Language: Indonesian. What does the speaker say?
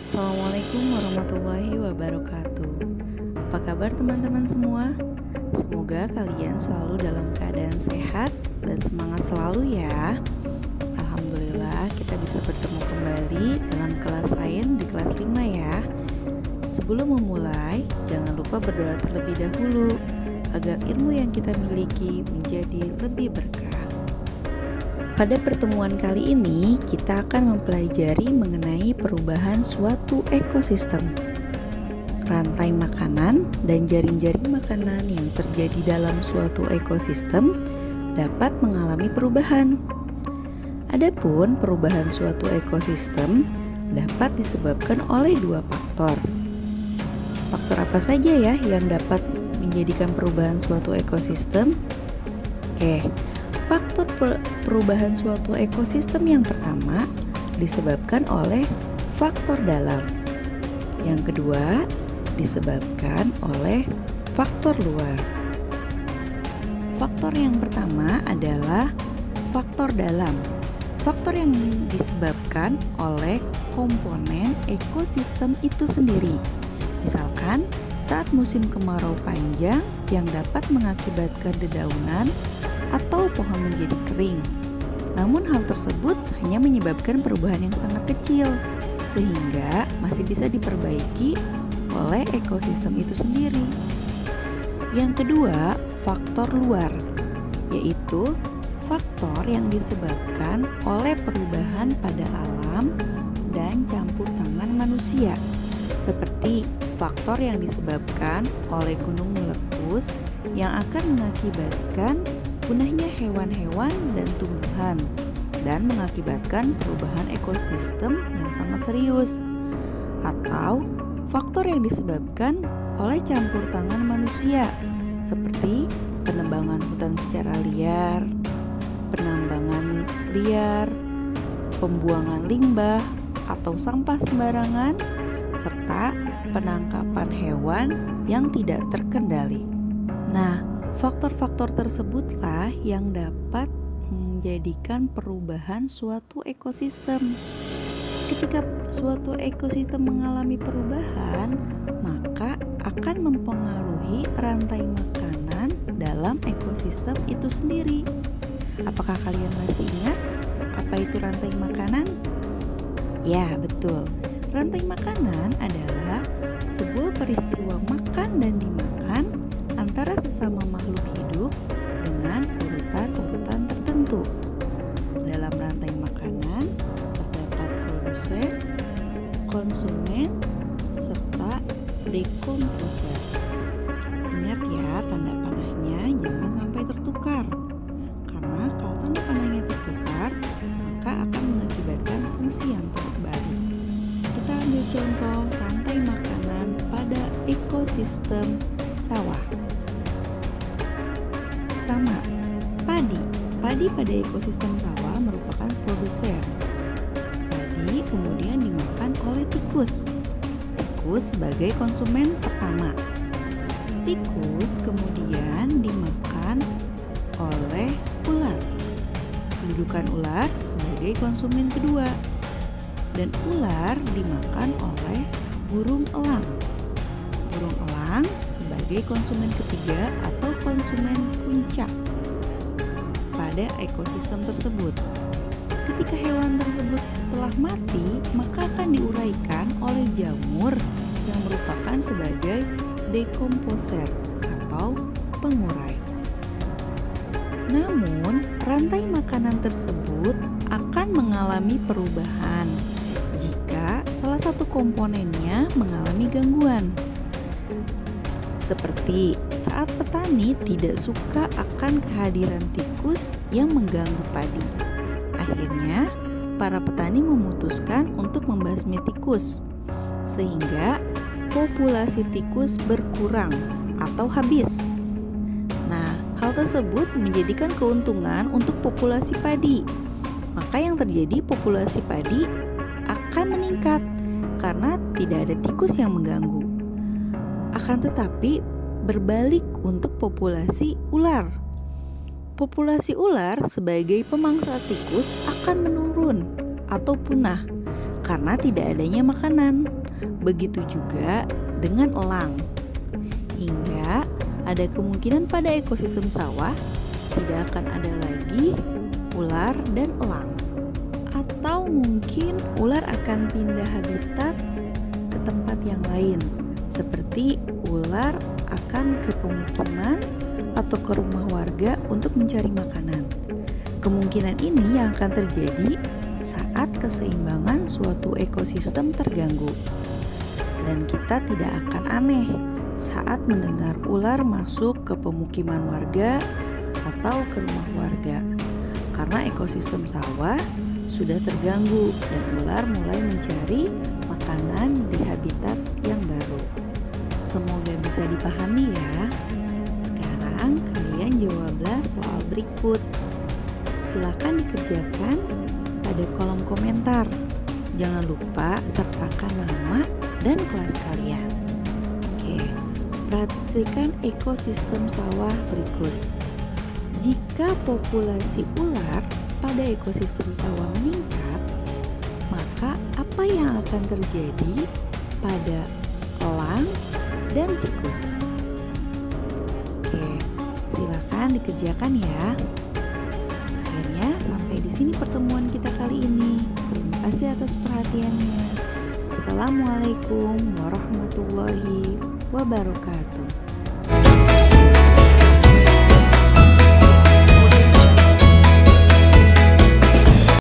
Assalamualaikum warahmatullahi wabarakatuh. Apa kabar teman-teman semua? Semoga kalian selalu dalam keadaan sehat dan semangat selalu ya. Alhamdulillah kita bisa bertemu kembali dalam kelas sains di kelas 5 ya. Sebelum memulai, jangan lupa berdoa terlebih dahulu agar ilmu yang kita miliki menjadi lebih berkah. Pada pertemuan kali ini, kita akan mempelajari mengenai perubahan suatu ekosistem. Rantai makanan dan jaring-jaring makanan yang terjadi dalam suatu ekosistem dapat mengalami perubahan. Adapun perubahan suatu ekosistem dapat disebabkan oleh dua faktor. Faktor apa saja ya yang dapat menjadikan perubahan suatu ekosistem? Faktor perubahan suatu ekosistem yang pertama disebabkan oleh faktor dalam. Yang kedua disebabkan oleh faktor luar. Faktor yang pertama adalah faktor dalam. Faktor yang disebabkan oleh komponen ekosistem itu sendiri. Misalkan saat musim kemarau panjang yang dapat mengakibatkan dedaunan atau pohon menjadi kering. Namun hal tersebut hanya menyebabkan perubahan yang sangat kecil, sehingga masih bisa diperbaiki oleh ekosistem itu sendiri. Yang kedua, faktor luar, yaitu faktor yang disebabkan oleh perubahan pada alam dan campur tangan manusia, seperti faktor yang disebabkan oleh gunung meletus yang akan mengakibatkan punahnya hewan-hewan dan tumbuhan dan mengakibatkan perubahan ekosistem yang sangat serius, atau faktor yang disebabkan oleh campur tangan manusia seperti penebangan hutan secara liar, penambangan liar, pembuangan limbah atau sampah sembarangan, serta penangkapan hewan yang tidak terkendali. Nah, faktor-faktor tersebutlah yang dapat menjadikan perubahan suatu ekosistem. Ketika suatu ekosistem mengalami perubahan, maka akan mempengaruhi rantai makanan dalam ekosistem itu sendiri. Apakah kalian masih ingat apa itu rantai makanan? Ya, betul. Rantai makanan adalah sebuah peristiwa makan dan dimakan antara sesama makhluk hidup dengan urutan-urutan tertentu. Dalam rantai makanan terdapat produsen, konsumen, serta dekomposer. Ingat ya, tanda panahnya jangan sampai tertukar. Karena kalau tanda panahnya tertukar, maka akan mengakibatkan fungsi yang terbalik. Kita ambil contoh rantai makanan pada ekosistem sawah. Pertama, padi. Padi pada ekosistem sawah merupakan produsen. Padi kemudian dimakan oleh tikus. Tikus sebagai konsumen pertama. Tikus kemudian dimakan oleh ular. Kedudukan ular sebagai konsumen kedua. Dan ular dimakan oleh burung elang. Burung elang sebagai konsumen ketiga atau konsumen puncak pada ekosistem tersebut. Ketika hewan tersebut telah mati, maka akan diuraikan oleh jamur yang merupakan sebagai dekomposer atau pengurai. Namun, rantai makanan tersebut akan mengalami perubahan jika salah satu komponennya mengalami gangguan. Seperti saat petani tidak suka akan kehadiran tikus yang mengganggu padi. Akhirnya, para petani memutuskan untuk membasmi tikus, sehingga populasi tikus berkurang atau habis. Nah, hal tersebut menjadikan keuntungan untuk populasi padi. Maka yang terjadi, populasi padi akan meningkat karena tidak ada tikus yang mengganggu. Akan tetapi berbalik untuk populasi ular. Populasi ular sebagai pemangsa tikus akan menurun atau punah karena tidak adanya makanan. Begitu juga dengan elang. Hingga ada kemungkinan pada ekosistem sawah tidak akan ada lagi ular dan elang. Atau mungkin ular akan pindah habitat ke tempat yang lain, seperti ular akan ke pemukiman atau ke rumah warga untuk mencari makanan. Kemungkinan ini yang akan terjadi saat keseimbangan suatu ekosistem terganggu. Dan kita tidak akan aneh saat mendengar ular masuk ke pemukiman warga atau ke rumah warga, karena ekosistem sawah sudah terganggu dan ular mulai mencari makanan di habitat yang baru. Semoga bisa dipahami ya. Sekarang kalian jawablah soal berikut. Silakan dikerjakan pada kolom komentar. Jangan lupa sertakan nama dan kelas kalian. Oke, perhatikan ekosistem sawah berikut. Jika populasi ular pada ekosistem sawah meningkat, maka apa yang akan terjadi pada elang dan tikus? Oke, silakan dikerjakan ya. Akhirnya sampai di sini pertemuan kita kali ini. Terima kasih atas perhatiannya. Assalamualaikum warahmatullahi wabarakatuh.